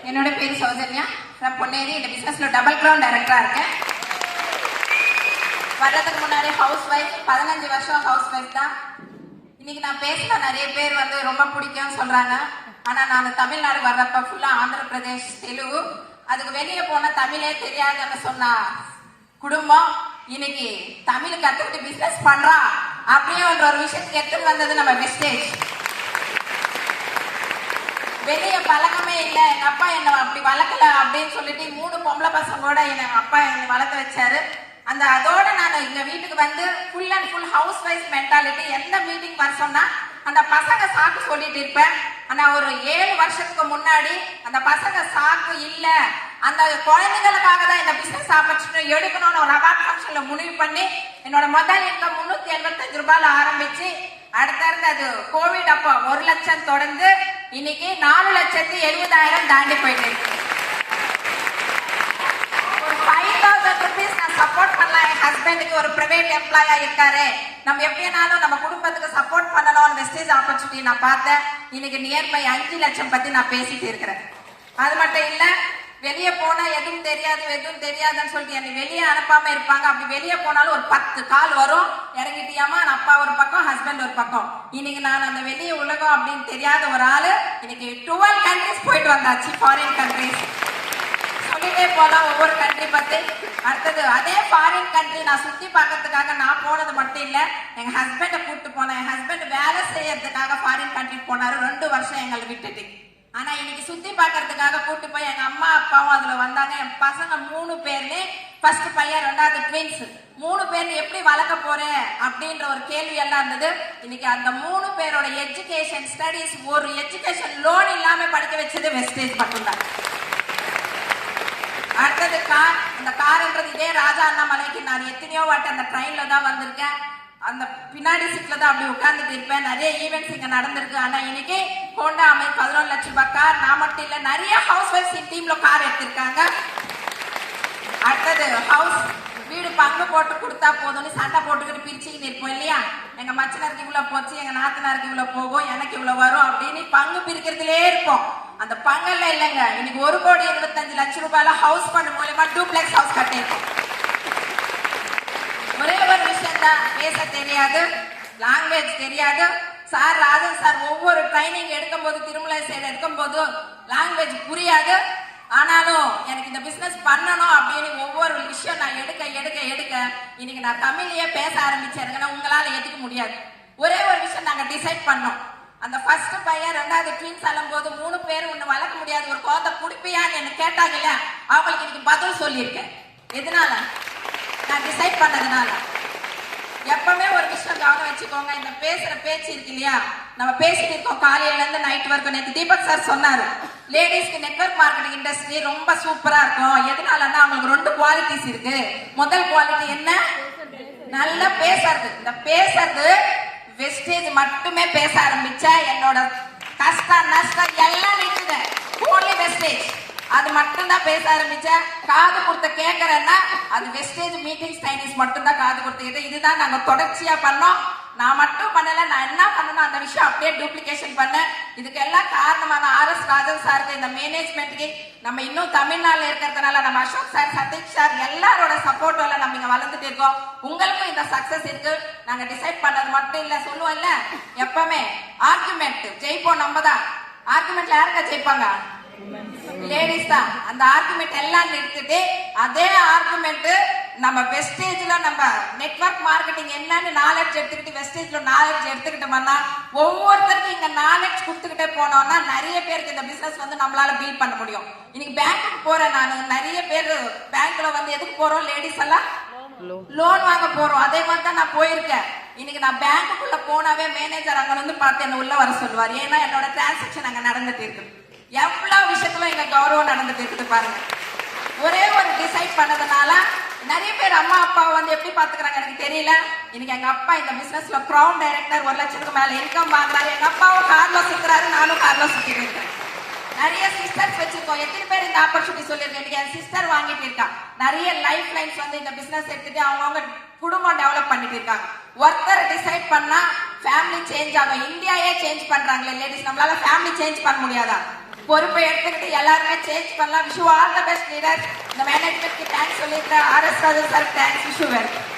என்னோட பேர் சௌஜன்யா. நான் பொன்னேரி இந்த பிசினஸ்ல டபுள் கிரவுண்ட் டைரக்டரா இருக்கேன். வர்றதுக்கு முன்னாடி ஹவுஸ் ஒய்ஃப், 15 வருஷம் ஹவுஸ் ஒய்ஃப் தான். இன்னைக்கு நான் பேசின நிறைய பேர் ரொம்ப பிடிக்கும்னு சொல்றாங்க. ஆனா நான் தமிழ்நாடு வர்றப்ப ஃபுல்லா ஆந்திர பிரதேஷ், தெலுங்கு, அதுக்கு வெளியே போன தமிழே தெரியாதுன்னு சொன்ன குடும்பம் இன்னைக்கு தமிழ் கத்துக்கிட்டு பிசினஸ் பண்றா அப்படியே ஒரு விஷயத்துக்கு எடுத்துட்டு வந்தது நம்ம வெஸ்டேஜ். வெளியே பழக்கமே இல்லை, எங்க அப்பா என்ன அப்படி வளர்க்கல அப்படின்னு சொல்லிட்டு 3 பொம்பளை பசங்களோட எங்க அப்பா என்னை வளர்க்க வச்சாரு. அதோட நான் எங்க வீட்டுக்கு வந்து full and full house wife mentality. எந்த மீட்டிங் வர சொன்னா அந்த பசங்க சாக்கு சொல்லிட்டு இருப்பேன். ஆனா ஒரு 7 வருஷத்துக்கு முன்னாடி அந்த பசங்க சாக்கு இல்ல, அந்த குழந்தைங்களுக்காக தான் இந்த பிசினஸ் ஆப்பர்ச்சுனிட்டி எடுக்கணும்னு ஒரு அவார்ட் ஃபங்க்ஷன்ல முடிவு பண்ணி என்னோட முதல் இன்கம் 375 ரூபாயில ஆரம்பிச்சு அடுத்தடுத்து அது கோவிட் அப்போ 1 லட்சம் தொடர்ந்து இன்னைக்கு 4,70,000 தாண்டி போயிட்டு இருக்கு. ஒரு 5,000 ரூபீஸ் நான் சப்போர்ட் பண்ணலாம். என் ஹஸ்பண்டுக்கு ஒரு பிரைவேட் எம்ப்ளாயா இருக்காரு, நம்ம எப்படினாலும் நம்ம குடும்பத்துக்கு சப்போர்ட் பண்ணணும் வெஸ்டேஜ் ஆப்பர்ச்சுனிட்டி நான் பார்த்தேன். இன்னைக்கு நியர்பை 5 லட்சம் பத்தி நான் பேசிட்டு இருக்கிறேன். அது மட்டும் இல்ல, வெளியே போனா எதுவும் தெரியாதுன்னு சொல்லிட்டு என்னை வெளியே அனுப்பாம இருப்பாங்க. அப்படி வெளியே போனாலும் ஒரு 10 கால் வரும், இறங்கிட்டியாமா, அப்பா ஒரு பக்கம், ஹஸ்பண்ட் ஒரு பக்கம். இன்னைக்கு நான் அந்த வெளியே உலகம் அப்படின்னு தெரியாத ஒரு ஆளு இன்னைக்கு 12 கண்ட்ரிஸ் போயிட்டு வந்தாச்சு, ஃபாரின் கண்ட்ரிஸ். சொல்லிட்டே போலாம் ஒவ்வொரு கண்ட்ரி பத்தி. அடுத்தது அதே ஃபாரின் கண்ட்ரி நான் சுத்தி பார்க்கறதுக்காக நான் போனது மட்டும் இல்ல, எங்க ஹஸ்பண்டை கூப்பிட்டு போனேன். என் ஹஸ்பண்ட் வேலை செய்யறதுக்காக ஃபாரின் கண்ட்ரி போனாரு. 2 வருஷம் எங்களை விட்டுட்டு. ஆனா இன்னைக்கு சுத்தி பாக்குறதுக்காக கூட்டு போய் எங்க அம்மா அப்பாவும் அதுல வந்தாங்க. என் பசங்க 3 பேர்ல, ஃபர்ஸ்ட் பையன், 2வது ட்வின்ஸ், 3 பேர் எப்படி வளர்க்க போறேன் அப்படின்ற ஒரு கேள்வி எல்லாம் இருந்தது. இன்னைக்கு அந்த 3 பேரோட எஜுகேஷன் ஸ்டடிஸ், ஒரு எஜுகேஷன் லோன் இல்லாம படிக்க வச்சது வெஸ்டேஜ் மட்டும்தான். அடுத்தது கார். அந்த கார்ன்றது இதே ராஜா அண்ணாமலைக்கு நான் எத்தனையோ வாட்டி அந்த ட்ரெயின்ல தான் வந்திருக்கேன். அந்த பின்னாடி சீட்ல தான் அப்படி உட்கார்ந்துட்டு இருப்பேன். நிறைய ஈவெண்ட்ஸ் இங்க நடந்திருக்கு. ஆனா இன்னைக்கு ஹோண்டா அமை 11 லட்சம் ரூபாய் கார். நான் மட்டும் இல்ல, நிறைய ஹவுஸ் வைஃப்ஸ் டீம்ல கார் எடுத்திருக்காங்க. அடுத்தது ஹவுஸ், வீடு பங்கு போட்டு கொடுத்தா போதும்னு சண்டை போட்டுக்கிட்டு பிரிச்சுக்கிட்டு இருப்போம் இல்லையா. எங்க மச்சனருக்கு இவ்வளவு போச்சு, எங்க நாத்தனாருக்கு இவ்வளவு போகும், எனக்கு இவ்வளவு வரும் அப்படின்னு பங்கு பிரிக்கிறதுலே இருப்போம். அந்த பங்கல்ல இல்லைங்க, இன்னைக்கு 1,75,00,000 ரூபாயில ஹவுஸ் பண்ண மூலமா டூப்ளெக்ஸ் ஹவுஸ் கட்டியிருக்கோம். ஒரே ஒரு விஷயம் தான், பேச தெரியாது, லாங்குவேஜ் தெரியாது. சார் ராஜன் சார் ஒவ்வொரு ட்ரைனிங் எடுக்கும் போது, திருமலை சைடு எடுக்கும் போது லாங்குவேஜ் புரியாது. ஆனாலும் எனக்கு இந்த பிசினஸ் பண்ணணும் அப்படின்னு ஒவ்வொரு விஷயம் நான் எடுக்க இன்னைக்கு நான் தமிழ்லயே பேச ஆரம்பிச்சிருக்கேன்னா உங்களால ஏத்துக்க முடியாது. ஒரே ஒரு விஷயம் நாங்க டிசைட் பண்ணோம். அந்த ஃபர்ஸ்ட் பையன் 2வது ட்வின்ஸ் அல்லும் போது 3 பேர் ஒண்ணு வளர்க்க முடியாது, ஒரு குழந்தை குடிப்பியான்னு என்ன கேட்டாங்கல்ல, அவங்களுக்கு இன்னைக்கு பதில் சொல்லியிருக்கேன். எதனால? நான் டிசைட் பண்ணதுனால. எப்பவுமே ஒரு விஷயம் கவனம் வச்சுக்கோங்க, இந்த பேசுற பேச்சு இருக்கு இல்லையா, நம்ம பேசிட்டு இருக்கோம் காலையில இருந்து நைட் வரைக்கும். நேற்று தீபக் சார் சொன்னாரு, லேடிஸ்க்கு நெட்வொர்க் மார்க்கெட்டிங் இண்டஸ்ட்ரி ரொம்ப சூப்பரா இருக்கும். எதனாலன்னா அவங்களுக்கு 2 குவாலிட்டிஸ் இருக்கு. முதல் குவாலிட்டி என்ன? நல்லா பேசுறது. இந்த பேசுறது வெஸ்டேஜ் மட்டுமே பேச ஆரம்பிச்சா என்னோட கஷ்டம் நஷ்டம் எல்லாம் நிக்குது. ஓன்லி வெஸ்டேஜ் அது மட்டும் தான் பேச ஆரம்பிச்சேன். காது கொடுத்த கேட்கறேன்னா அது வெஸ்டேஜ் மீட்டிங் டைனிஸ் மட்டும் தான் காது கொடுத்துக்கிட்டு. இதுதான் நாங்க தொடர்ச்சியா பண்ணோம். நான் மட்டும் பண்ணல, நான் என்ன பண்ணணும் அந்த விஷயம் அப்படியே டூப்ளிகேஷன் பண்ணேன். இதுக்கு எல்லாம் காரணமான RS ராஜன் சாருக்கு, இந்த மேனேஜ்மெண்ட்டுக்கு, நம்ம இன்னும் தமிழ்நாட்டில் இருக்கிறதுனால நம்ம அசோக் சார், சதீஷ் சார் எல்லாரோட சப்போர்ட்ல நம்ம இங்க வளர்ந்துட்டு இருக்கோம். உங்களுக்கும் இந்த சக்சஸ் இருக்கு. நாங்க டிசைட் பண்ணது மட்டும் இல்ல, சொல்லுவோம் இல்ல எப்பவுமே ஆர்குமெண்ட் ஜெயிப்போம் நம்ம தான். ஆர்குமெண்ட்ல யாருக்கா ஜெயிப்பாங்க? லேடிஸ் தான். அந்த ஆர்குமெண்ட் எல்லாம் எடுத்துட்டு அதே ஆர்குமெண்ட் நம்ம வெஸ்டேஜ்ல நம்ம நெட்வொர்க் மார்க்கெட்டிங் என்னன்னு நாலேஜ் எடுத்துக்கிட்டு வெஸ்டேஜ்ல நாலேஜ் எடுத்துக்கிட்டோம்னா ஒவ்வொருத்தருக்கும் இங்க நாலேஜ் கொடுத்துக்கிட்டே போனோம்னா நிறைய பேருக்கு இந்த பிசினஸ் நம்மளால பில்ட் பண்ண முடியும். இன்னைக்கு பேங்க்குக்கு போறேன் நான், நிறைய பேர் பேங்க்ல எதுக்கு போறோம், லேடிஸ் எல்லாம் லோன் வாங்க போறோம். அதே மாதிரி தான் நான் போயிருக்கேன். இன்னைக்கு நான் பேங்க்குள்ள போனாவே மேனேஜர் அங்க பார்த்து என்ன உள்ள வர சொல்லுவார். ஏன்னா என்னோட டிரான்சாக்சன் அங்க நடந்துட்டு இருக்கு. எவ்வளவு விஷயத்துல எங்க கௌரவம் நடந்துட்டு இருக்குது பாருங்க. ஒரே ஒரு டிசைட் பண்ணதுனால நிறைய பேர் அம்மா அப்பா எப்படி பாத்துக்கிறாங்க எனக்கு தெரியல. இன்னைக்கு எங்க அப்பா இந்த பிசினஸ்ல கிரவுண்ட் டைரக்டர் 1 லட்சத்துக்கு மேல இன்கம் வாங்குறாரு. எங்க அப்பாவும் கார்ல சுத்துறாரு, நானும் கார்ல சுத்திட்டு இருக்கேன். நிறைய சிஸ்டர்ஸ் வச்சிருக்கோம். எத்தனை பேர் இந்த ஆப்பர்ச்சுனிட்டி சொல்லியிருக்கேன். என் சிஸ்டர் வாங்கிட்டு இருக்கா. நிறைய லைஃப் லைன்ஸ் இந்த பிசினஸ் எடுத்துட்டு அவங்க குடும்பம் டெவலப் பண்ணிட்டு இருக்காங்க. ஒருத்தர் டிசைட் பண்ணா ஃபேமிலி சேஞ்ச் ஆகும். இந்தியாவே சேஞ்ச் பண்றாங்களே லேடிஸ், நம்மளால ஃபேமிலி சேஞ்ச் பண்ண முடியாதா? பொறுப்பை எடுத்துக்கிட்டு எல்லாருமே சேஞ்ச் பண்ணலாம். Wish all the best leaders. இந்த மேனேஜ்மெண்ட்க்கு தேங்க்ஸ் சொல்லிக்கிறேன். RS Rajan sir thanks. Wish welcome.